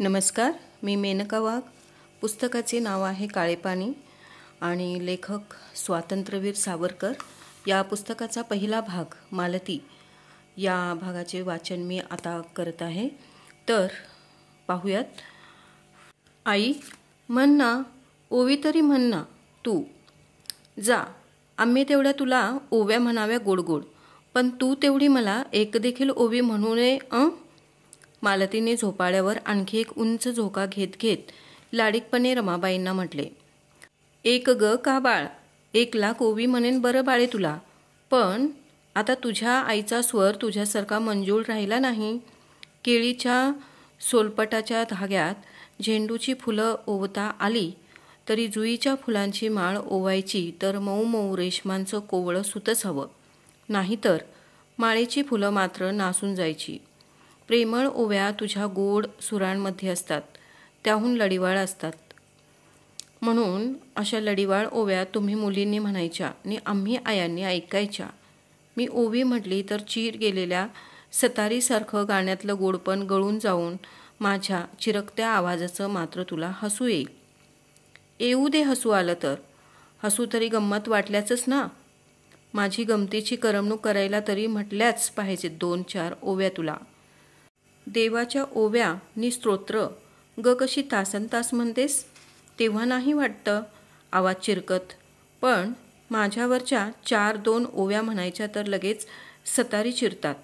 नमस्कार, मी मेनका वाघ. पुस्तकाचे नाव आहे काळे पाणी आणि लेखक स्वातंत्र्यवीर सावरकर. या पुस्तकाचा पहिला भाग मालती या भागाचे वाचन मी आता करत आहे. तर पाहूयात. आई म्हण ना, ओवी तरी म्हण ना तू. जा, आम्ही तेवढ्या तुला ओव्या म्हणाव्या गोड गोड, पण तू तेवढी मला एक देखील ओवी म्हणू नये. मालतीने झोपाळ्यावर आणखी एक उंच झोका घेत घेत लाडीकपणे रमाबाईंना म्हटले. एक ग का बाळ, 1,00,000 ओवी म्हणेन बरं बाळे तुला, पण आता तुझ्या आईचा स्वर तुझ्यासारखा मंजूळ राहिला नाही. केळीच्या सोलपटाच्या धाग्यात झेंडूची फुलं ओवता आली तरी जुईच्या फुलांची माळ ओवायची तर मऊ मऊ रेशमांचं कोवळं सुतच हवं, नाहीतर माळेची फुलं मात्र नासून जायची. प्रेमळ ओव्या तुझ्या गोड सुरांमध्ये असतात, त्याहून लढीवाळ असतात. म्हणून अशा लढीवाळ ओव्या तुम्ही मुलींनी म्हणायच्या आणि आम्ही आयांनी ऐकायच्या. मी ओवी म्हटली तर चीर गेलेल्या सतारीसारखं गाण्यातलं गोडपण गळून जाऊन माझ्या चिरकत्या आवाजाचं मात्र तुला हसू येईल. येऊ दे हसू आलं तर, हसू तरी गंमत वाटल्याचंच ना. माझी गमतीची करमणूक करायला तरी म्हटल्याच पाहिजेत 2-4 ओव्या तुला. देवाच्या ओव्या नि स्तोत्र ग कशी तासनतास म्हणतेस, तेव्हा नाही वाटतं आवाज चिरकत, पण माझ्यावरच्या 4-2 ओव्या म्हणायच्या तर लगेच सतारी चिरतात.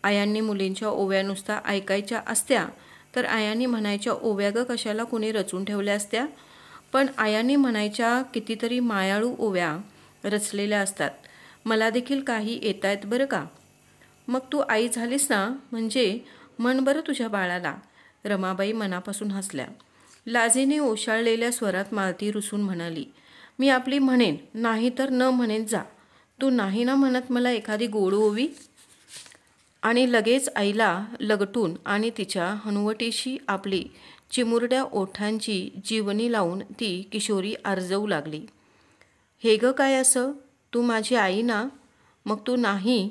आयांनी मुलींच्या ओव्या नुसता ऐकायच्या असत्या तर आयांनी म्हणायच्या ओव्या ग कशाला कोणी रचून ठेवल्या असत्या, पण आयांनी म्हणायच्या कितीतरी मायाळू ओव्या रचलेल्या असतात. मला देखील काही येतायत बरं का. मग तू आई झालीस ना, म्हणजे म्हण बरं तुझ्या बाळाला. रमाबाई मनापासून हसल्या. लाजेने ओशाळलेल्या स्वरात मालती रुसून म्हणाली, मी आपली म्हणेन, नाही तर न म्हणेन जा. तू नाही ना म्हणत मला एखादी गोड ओवी. आणि लगेच आईला लगटून आणि तिच्या हनुवटीशी आपली चिमुरड्या ओठांची जीवनी लावून ती किशोरी आर्जवू लागली. हे ग काय असं, तू माझी आई ना, मग तू नाही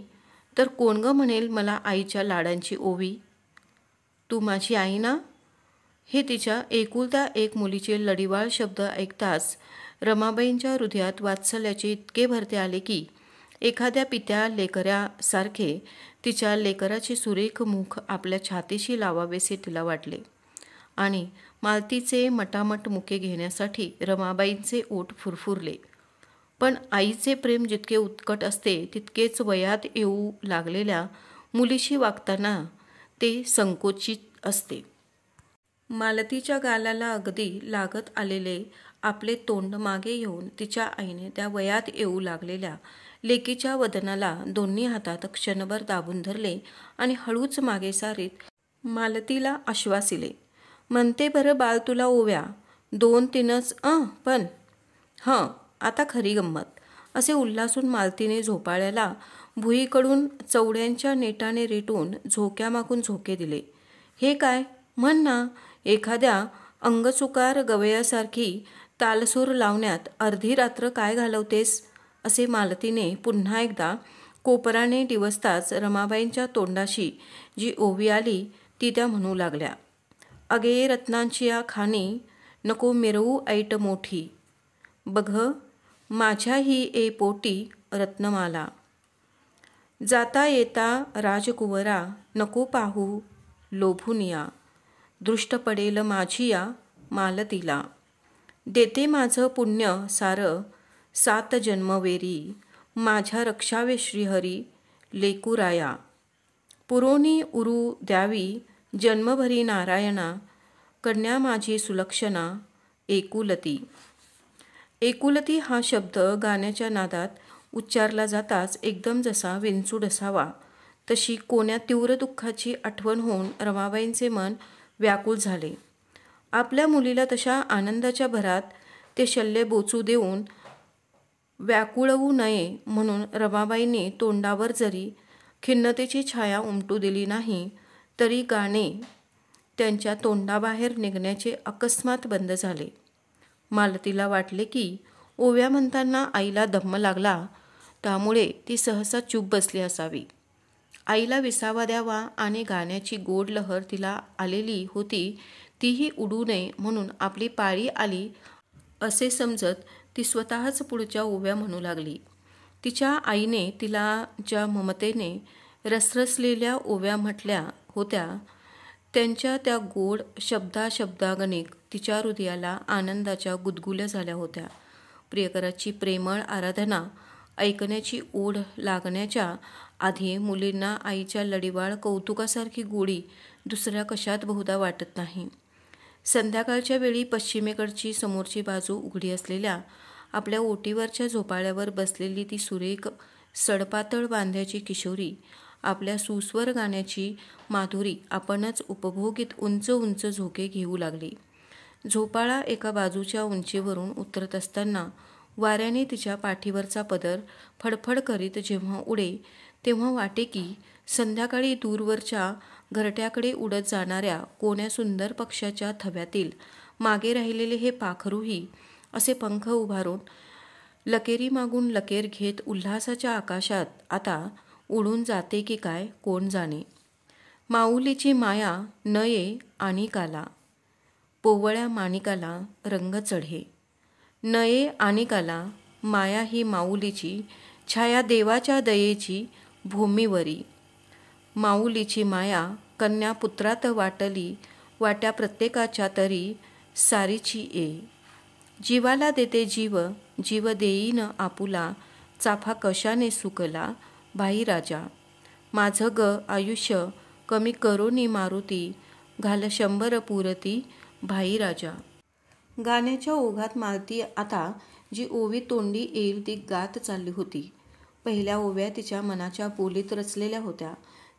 तर कोण ग म्हणेल मला आईच्या लाडांची ओवी. तू माझी आई ना, हे तिच्या एकुलत्या एक मुलीचे लढीवाळ शब्द ऐकताच रमाबाईंच्या हृदयात वात्सल्याचे इतके भरते आले की एखाद्या पित्या लेकरासारखे तिच्या लेकराचे सुरेख मुख आपल्या छातीशी लावावेसे तिला वाटले. आणि मालतीचे मटामट मुके घेण्यासाठी रमाबाईंचे ओठ फुरफुरले. पण आईचे प्रेम जितके उत्कट असते तितकेच वयात येऊ लागलेल्या मुलीशी वागताना ते संकोचित असते. मालतीच्या गालाला अगदी लागत आलेले आपले तोंड मागे घेऊन तिच्या आईने त्या वयात येऊ लागलेल्या लेकीच्या वदनाला दोन्ही हातात क्षणभर दाबून धरले आणि हळूच मागे सारीत मालतीला आश्वास दिले. म्हणते बरं बाळ तुला ओव्या 2-3च पण आता खरी गंमत. असे उल्हासून मालतीने झोपाळ्याला भुईकडून चवड्यांच्या नेटाने रेटून झोक्यामागून झोके दिले. हे काय म्हण ना, एखाद्या अंगचुकार गवयासारखी तालसूर लावण्यात अर्धी रात्र काय घालवतेस, असे मालतीने पुन्हा एकदा कोपराने डिवसताच रमाबाईंच्या तोंडाशी जी ओवी आली ती त्या म्हणू लागल्या. अगे रत्नांची या खाणी नको मिरवू ऐट मोठी, बघ माझ्याही ए पोटी रत्नमाला. जाता येता राजकुवरा नको पाहू लोभून या, दृष्ट पडेल माझी या मालतीला. देते माझं पुण्य सारं 7 जन्मवेरी, माझ्या रक्षावे श्रीहरी लेकुराया. पुरोनी उरू द्यावी जन्मभरी नारायणा, कन्या माझी सुलक्षणा एकुलती. एकुलती हा शब्द गाण्याच्या नादात उच्चारला जाताच एकदम जसा विंचूड असावा तशी कोण्या तीव्र दुःखाची आठवण होऊन रमाबाईंचे मन व्याकुळ झाले. आपल्या मुलीला तशा आनंदाच्या भरात ते शल्य बोचू देऊन व्याकुळवू नये म्हणून रमाबाईंनी तोंडावर जरी खिन्नतेची छाया उमटू दिली नाही तरी गाणे त्यांच्या तोंडाबाहेर निघण्याचे अकस्मात बंद झाले. मालतीला वाटले की ओव्या म्हणताना आईला धम्म लागला, त्यामुळे ती सहसा चूप बसली असावी. आईला विसावा द्यावा आणि गाण्याची गोड लहर तिला आलेली होती तीही उडू नये म्हणून आपली पाळी आली असे समजत ती स्वतःच पुढच्या ओव्या म्हणू लागली. तिच्या आईने तिला ज्या ममतेने रसरसलेल्या ओव्या म्हटल्या होत्या त्यांच्या त्या गोड शब्दागणिक तिच्या हृदयाला आनंदाच्या गुदगुल्या झाल्या होत्या. प्रियकराची प्रेमळ आराधना ऐकण्याची ओढ लागण्याच्या आधी मुलींना आईच्या लढीवाळ कौतुकासारखी गोडी दुसऱ्या कशात बहुधा वाटत नाही. संध्याकाळच्या वेळी पश्चिमेकडची समोरची बाजू उघडी असलेल्या आपल्या ओटीवरच्या झोपाळ्यावर बसलेली ती सुरेख सडपातळ बांध्याची किशोरी आपल्या सुस्वर गाण्याची माधुरी आपणच उपभोगीत उंच उंच झोके घेऊ लागली. झोपाळा एका बाजूच्या उंचीवरून उतरत असताना वाऱ्याने तिच्या पाठीवरचा पदर फडफड करीत जेव्हा उडे तेव्हा वाटे की संध्याकाळी दूरवरच्या घरट्याकडे उडत जाणाऱ्या कोण्या सुंदर पक्षाच्या थव्यातील मागे राहिलेले हे पाखरूही असे पंख उभारून लकेरी मागून लकेर घेत उल्हासाच्या आकाशात आता उडून जाते की काय कोण जाणे. माऊलीची माया न ये आणिकाला, पोवळ्या माणिकाला रंग चढे. नये आणिकाला माया ही माऊलीची, छाया देवाच्या दयेची भूमीवरी. माऊलीची माया कन्या पुत्रात वाटली, वाट्या प्रत्येकाच्या तरी सारीची ये. जीवाला देते जीव, जीव देईन आपुला, चाफा कशाने सुकला भाई राजा. माझं ग आयुष्य कमी करोनी मारुती, घाल 100 पुरती भाई राजा. गाण्याच्या ओघात मालती आता जी ओवी तोंडी येईल ती गात चालली होती. पहिल्या ओव्या तिच्या मनाच्या बोलीत रचलेल्या होत्या.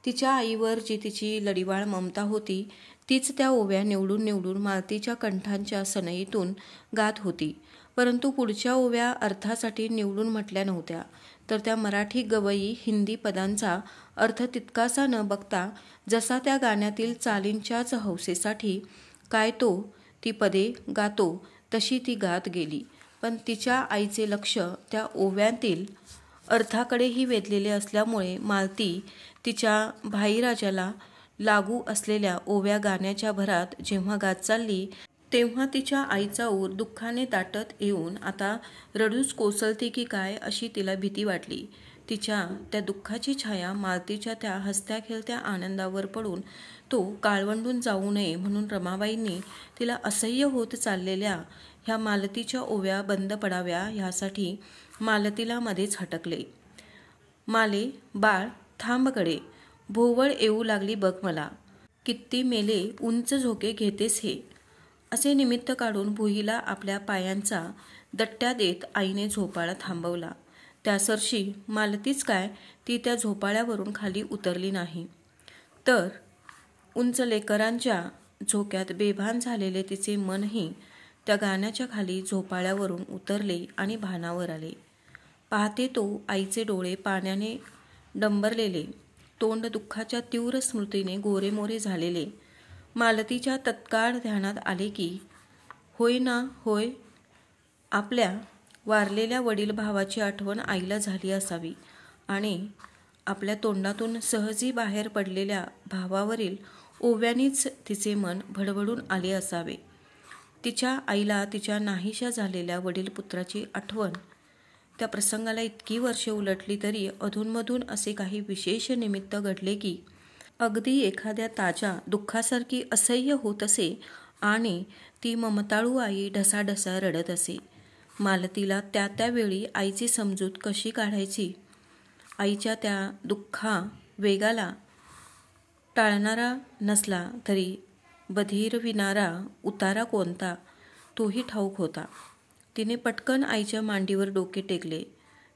तिच्या आईवर जी तिची लढीवाळ ममता होती तीच त्या ओव्या निवडून निवडून मालतीच्या कंठांच्या सनईतून गात होती. परंतु पुढच्या ओव्या अर्थासाठी निवडून म्हटल्या नव्हत्या, तर त्या मराठी गवई हिंदी पदांचा अर्थ तितकासा न बघता जसा त्या गाण्यातील चालींच्याच हौसेसाठी काय तो ती पदे गातो तशी ती गात गेली. पण तिच्या आईचे लक्ष त्या ओव्यांतील अर्थाकडेही वेधलेले असल्यामुळे मालती तिच्या भाईराजाला लागू असलेल्या ओव्या गाण्याच्या भरात जेव्हा गात चालली तेव्हा तिच्या आईचा ऊर दुःखाने दाटत येऊन आता रडूच कोसळते की काय अशी तिला भीती वाटली. तिच्या त्या दुःखाची छाया मालतीच्या त्या हसत्या खेळत्या आनंदावर पडून तो काळवंडून जाऊ नये म्हणून रमाबाईंनी तिला असह्य होत चाललेल्या ह्या मालतीच्या ओव्या बंद पडाव्या ह्यासाठी मालतीला मध्येच हटकले. माले बाळ थांबकडे, भोवळ येऊ लागली बघ मला, किती मेले उंच झोके घेतेस हे. असे निमित्त काढून भुईला आपल्या पायांचा दट्ट्या देत आईने झोपाळा थांबवला. त्यासरशी मालतीच काय ती त्या झोपाळ्यावरून खाली उतरली नाही, तर उंच लेकरांच्या झोक्यात बेभान झालेले तिचे मनही त्या गाण्याच्या खाली झोपाळ्यावरून उतरले आणि भानावर आले. पाहते तो आईचे डोळे पाण्याने डंबरलेले, तोंड दुःखाच्या तीव्र स्मृतीने गोरेमोरे झालेले मालतीच्या तत्काळ ध्यानात आले की होय ना होय, आपल्या वारलेल्या वडील भावाची आठवण आईला झाली असावी आणि आपल्या तोंडातून सहजी बाहेर पडलेल्या भावावरील ओव्यानीच तिचे मन भडभडून आले असावे. तिच्या आईला तिच्या नाहीशा झालेल्या वडीलपुत्राची आठवण. त्या प्रसंगाला इतकी वर्षे उलटली तरी अधूनमधून असे काही विशेष निमित्त घडले की अगदी एखाद्या ताज्या दुःखासारखी असह्य होत असे आणि ती ममताळू आई ढसाढसा रडत असे. मालतीला त्यावेळी आईची समजूत कशी काढायची, आईच्या त्या दुःखा वेगाला टाळणारा नसला तरी बधिरविणारा उतारा कोणता तोही ठाऊक होता. तिने पटकन आईच्या मांडीवर डोके टेकले.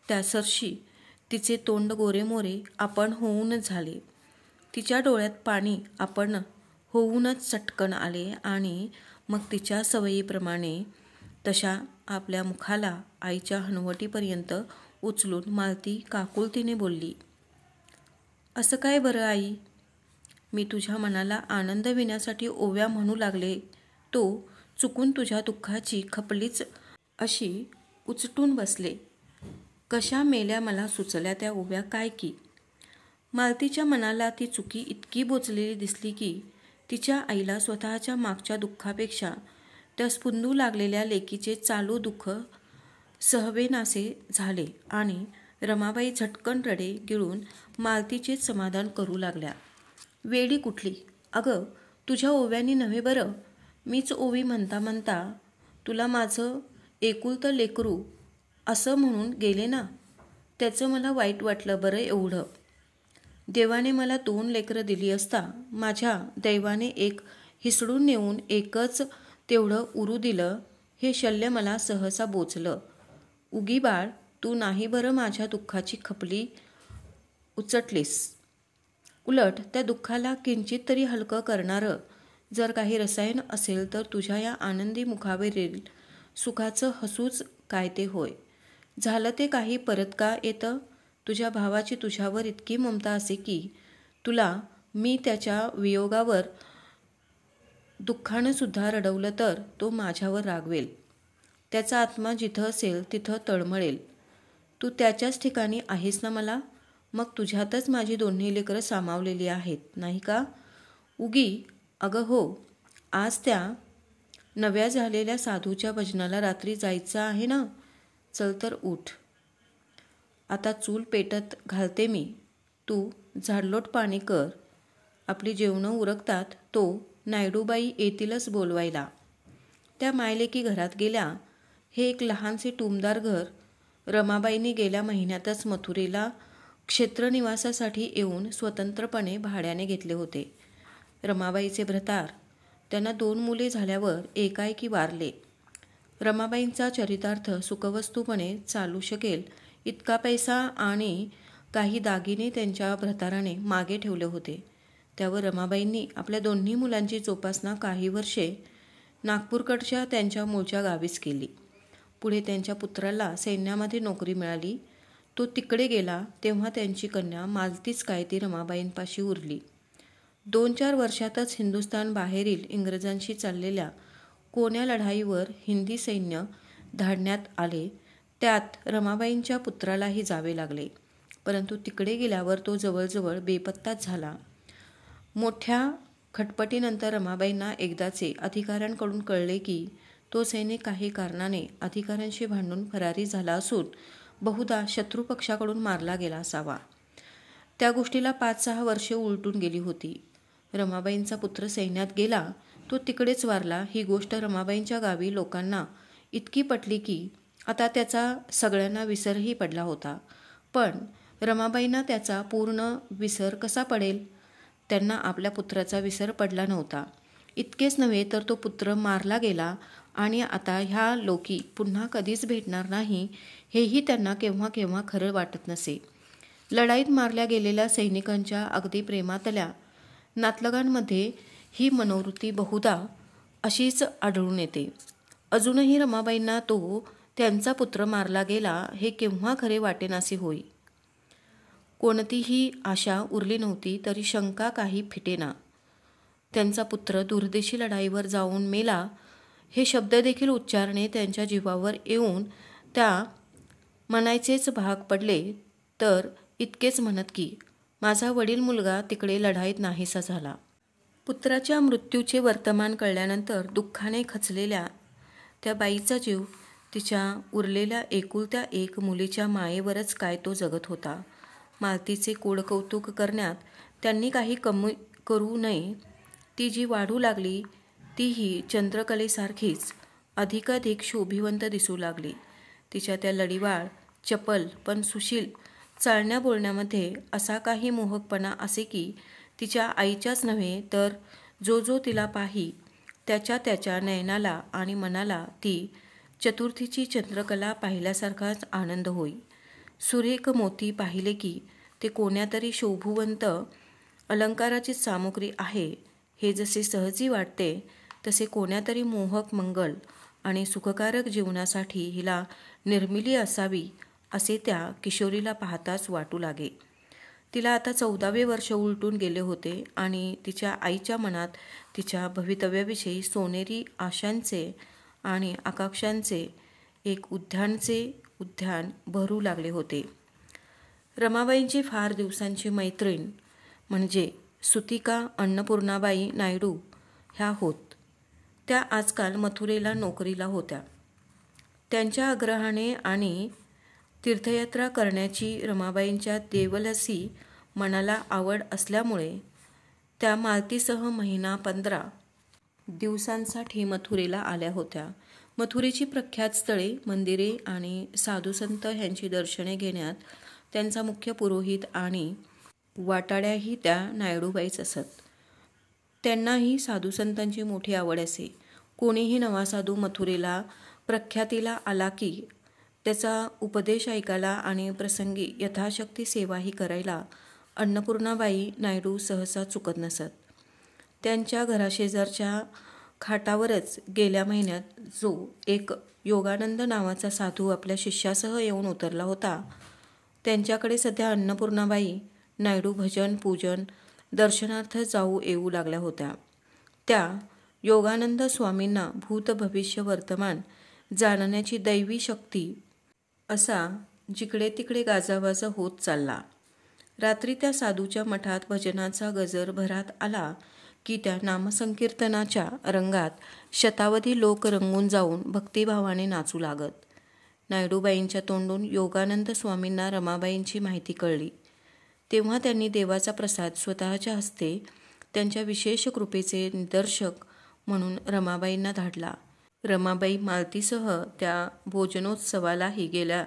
त्यासरशी तिचे तोंड गोरेमोरे आपण होऊनच झाले. तिच्या डोळ्यात पाणी आपण होऊनच चटकन आले आणि मग तिच्या सवयीप्रमाणे तशा आपल्या मुखाला आईच्या हनवटीपर्यंत उचलून मालती काकुळतीने बोलली, असं काय बरं आई, मी तुझ्या मनाला आनंद विण्यासाठी ओव्या म्हणू लागले तो चुकून तुझ्या दुःखाची खपलीच अशी उचटून बसले. कशा मेल्या मला सुचल्या त्या ओव्या काय की. मालतीच्या मनाला ती चुकी इतकी बोचलेली दिसली की तिच्या आईला स्वतःच्या मागच्या दुःखापेक्षा त्या स्पुंदू लागलेल्या लेकीचे चालू दुःख सहवेनासे झाले आणि रमाबाई झटकन रडे गिळून मालतीचेच समाधान करू लागल्या. वेडी कुठली, अगं तुझ्या ओव्यानी नव्हे बरं, मीच ओवी म्हणता म्हणता तुला माझं एकुलतं लेकरू असं म्हणून गेले ना, त्याचं मला वाईट वाटलं बरं एवढं. देवाने मला 2 लेकरं दिली असता माझ्या दैवाने एक हिसडून नेऊन एकच तेवढं उरू दिलं, हे शल्य मला सहसा बोचलं. उगी बाळ, तू नाही बरं माझ्या दुःखाची खपली उचटलीस. उलट त्या दुःखाला किंचित तरी हलकं करणारं जर काही रसायन असेल तर तुझ्या या आनंदी मुखावरील सुखाचं हसूच काय ते होय. झालं ते काही परत का येतं? तुझ्या भावाची तुझ्यावर इतकी ममता असे की तुला मी त्याच्या वियोगावर दुःखानं सुद्धा रडवलं तर तो माझ्यावर रागवेल. त्याचा आत्मा जिथं असेल तिथं तळमळेल. तू त्याच्याच ठिकाणी आहेस ना मला, मग तुझ्यातच माझी दोन्ही लेकरं सामावलेली आहेत नाही का? उगी, अगं हो, आज त्या नव्या झालेल्या साधूच्या भजनाला रात्री जायचं आहे ना, चल तर उठ. आता चूल पेटत घालते मी, तू झाडलोट पाणी कर. आपली जेवणं उरकतात तो नायडूबाई येतीलच बोलवायला. त्या मायलेकी घरात गेल्या. हे एक लहानसे टुमदार घर रमाबाईंनी गेल्या महिन्यातच मथुरेला क्षेत्रनिवासासाठी येऊन स्वतंत्रपणे भाड्याने घेतले होते. रमाबाईचे भ्रतार, त्यांना 2 मुले झाल्यावर एकाएकी वारले. रमाबाईंचा चरितार्थ सुखवस्तूपणे चालू शकेल इतका पैसा आणि काही दागिने त्यांच्या भ्रताराने मागे ठेवले होते. त्यावर रमाबाईंनी आपल्या दोन्ही मुलांची जोपासना काही वर्षे नागपूरकडच्या त्यांच्या मूळच्या गावीच केली. पुढे त्यांच्या पुत्राला सैन्यामध्ये नोकरी मिळाली. तो तिकडे गेला तेव्हा त्यांची कन्या मालतीच काय ती रमाबाईंपाशी उरली. 2-4 वर्षातच हिंदुस्थान बाहेरील इंग्रजांशी चाललेल्या कोण्या लढाईवर हिंदी सैन्य धाडण्यात आले. त्यात रमाबाईंच्या पुत्रालाही जावे लागले. परंतु तिकडे गेल्यावर तो जवळजवळ बेपत्ताच झाला. मोठ्या खटपटीनंतर रमाबाईंना एकदाचे अधिकाऱ्यांकडून कळले की तो सैनिक काही कारणाने अधिकाऱ्यांशी भांडून फरारी झाला असून बहुधा शत्रुपक्षाकडून मारला गेला असावा. त्या गोष्टीला 5-6 वर्षे उलटून गेली होती. रमाबाईंचा पुत्र सैन्यात गेला, तो तिकडेच वारला. ही गोष्ट रमाबाईंच्या गावी लोकांना इतकी पटली की आता त्याचा सगळ्यांना विसरही पडला होता. पण रमाबाईंना त्याचा पूर्ण विसर कसा पडेल? त्यांना आपल्या पुत्राचा विसर पडला नव्हता. इतकेच नव्हे तर तो पुत्र मारला गेला आणि आता ह्या लोकी पुन्हा कधीच भेटणार नाही हेही त्यांना केव्हा केव्हा खरं वाटत नसे. लढाईत मारल्या गेलेल्या सैनिकांच्या अगदी प्रेमातल्या नातलगांमध्ये ही मनोवृत्ती बहुधा अशीच आढळून येते. अजूनही रमाबाईंना तो त्यांचा पुत्र मारला गेला हे केव्हा खरे वाटेनासे होई. कोणतीही आशा उरली नव्हती तरी शंका काही फिटेना. त्यांचा पुत्र दुर्देशी लढाईवर जाऊन मेला हे शब्द देखील उच्चारणे त्यांच्या जीवावर येऊन त्या म्हणायचेच भाग पडले तर इतकेच म्हणत की माझा वडील मुलगा तिकडे लढाईत नाहीसा झाला. पुत्राच्या मृत्यूचे वर्तमान कळल्यानंतर दुःखाने खचलेल्या त्या बाईचा जीव तिच्या उरलेल्या एकुलत्या एक मुलीच्या मायेवरच काय तो जगत होता. मालतीचे कोडकौतुक करण्यात त्यांनी काही कमी करू नये. ती जी वाढू लागली तीही चंद्रकलेसारखीच अधिकाधिक शोभिवंत दिसू लागली. तिच्या त्या लढीवाळ, चपल पण सुशील चालण्या बोलण्यामध्ये असा काही मोहकपणा असे की तिच्या आईच्याच नव्हे तर जो जो तिला पाही त्याच्या नयनाला आणि मनाला ती चतुर्थीची चंद्रकला पाहिल्यासारखाच आनंद होई. सुरेख मोती पाहिले की ते कोण्यातरी शोभुवंत अलंकाराचीच सामुग्री आहे हे जसे सहजी वाटते तसे कोण्यातरी मोहक मंगल आणि सुखकारक जीवनासाठी हिला निर्मिली असावी असे त्या किशोरीला पाहताच वाटू लागे. तिला आता 14वे वर्ष उलटून गेले होते आणि तिच्या आईच्या मनात तिच्या भवितव्याविषयी सोनेरी आशांचे आणि आकांक्षांचे एक उद्यान भरू लागले होते. रमाबाईंची फार दिवसांची मैत्रीण म्हणजे सुतिका अन्नपूर्णाबाई नायडू ह्या होत. त्या आजकाल मथुरेला नोकरीला होत्या. त्यांच्या आग्रहाने आणि तीर्थयात्रा करण्याची रमाबाईंच्या देवलसी मनाला आवड असल्यामुळे त्या मालतीसह महिना 15 दिवसांसाठी मथुरेला आल्या होत्या. मथुरेची प्रख्यात स्थळे, मंदिरे आणि साधुसंत ह्यांची दर्शने घेण्यात त्यांचा मुख्य पुरोहित आणि वाटाड्याही त्या नायडूबाईच असत. त्यांनाही साधुसंतांची मोठी आवड असे. कोणीही नवा साधू मथुरेला प्रख्यातीला आला की त्याचा उपदेश ऐकायला आणि प्रसंगी यथाशक्ती सेवाही करायला अन्नपूर्णाबाई नायडू सहसा चुकत नसत. त्यांच्या घराशेजारच्या खाटावरच गेल्या महिन्यात जो एक योगानंद नावाचा साधू आपल्या शिष्यासह येऊन उतरला होता, त्यांच्याकडे सध्या अन्नपूर्णाबाई नायडू भजन, पूजन, दर्शनार्थ जाऊ येऊ लागल्या होत्या. त्या योगानंद स्वामींना भूत, भविष्य, वर्तमान जाणण्याची दैवी शक्ती असा जिकडे तिकडे गाजावाजा होत चालला. रात्री त्या साधूच्या मठात भजनाचा गजर भरात आला की त्या नामसंकीर्तनाच्या रंगात शतावधी लोक रंगून जाऊन भक्तिभावाने नाचू लागत. नायडूबाईंच्या तोंडून योगानंद स्वामींना रमाबाईंची माहिती कळली तेव्हा त्यांनी देवाचा प्रसाद स्वतःच्या हस्ते त्यांच्या विशेष कृपेचे निदर्शक म्हणून रमाबाईंना धाडला. रमाबाई मालतीसह त्या भोजनोत्सवालाही गेल्या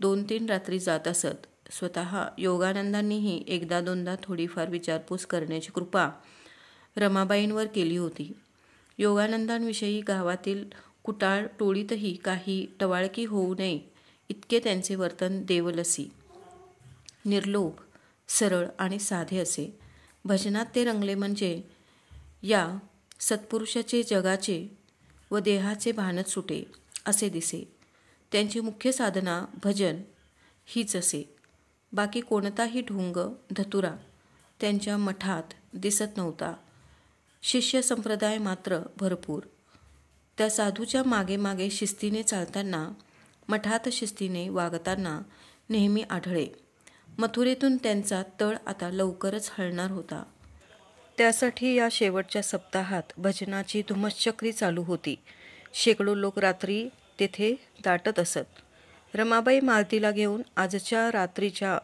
2-3 रात्री जात असत. स्वतः योगानंदांनीही एकदा दोनदा थोडीफार विचारपूस करण्याची कृपा रमाबाईंवर केली होती. योगानंदांविषयी गावातील कुटाळ टोळीतही काही टवाळकी होऊ नये इतके त्यांचे वर्तन देवलसी, निर्लोभ, सरळ आणि साधे असे. भजनात ते रंगले म्हणजे या सत्पुरुषाचे जगाचे व देहाचे भानच सुटे असे दिसे. त्यांची मुख्य साधना भजन हीच असे. बाकी कोणताही ढोंग धतुरा त्यांच्या मठात दिसत नव्हता. शिष्य संप्रदाय मात्र भरपूर. त्या साधूच्या मागे मागे शिस्तीने चालताना, मठात शिस्तीने वागताना नेहमी आढळे. मथुरेतून त्यांचा तळ आता लवकरच हलणार होता. त्यासाठी या शेवटच्या सप्ताहात भजनाची धुमश्चक्री चालू होती. शेकडो लोक रात्री तेथे दाटत असत. रमाबाई मालतीला घेऊन आजच्या रात्रीच्या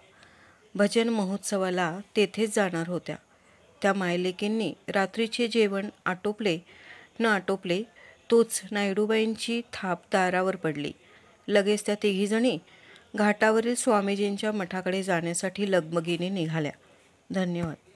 भजन महोत्सवाला तेथेच जाणार होत्या. त्या मायलेकींनी रात्रीचे जेवण आटोपले न आटोपले तोच नायडूबाईंची थाप दारावर पडली. लगेच त्या तिघीजणी घाटावरील स्वामीजींच्या मठाकडे जाण्यासाठी लगबगीने निघाल्या. धन्यवाद.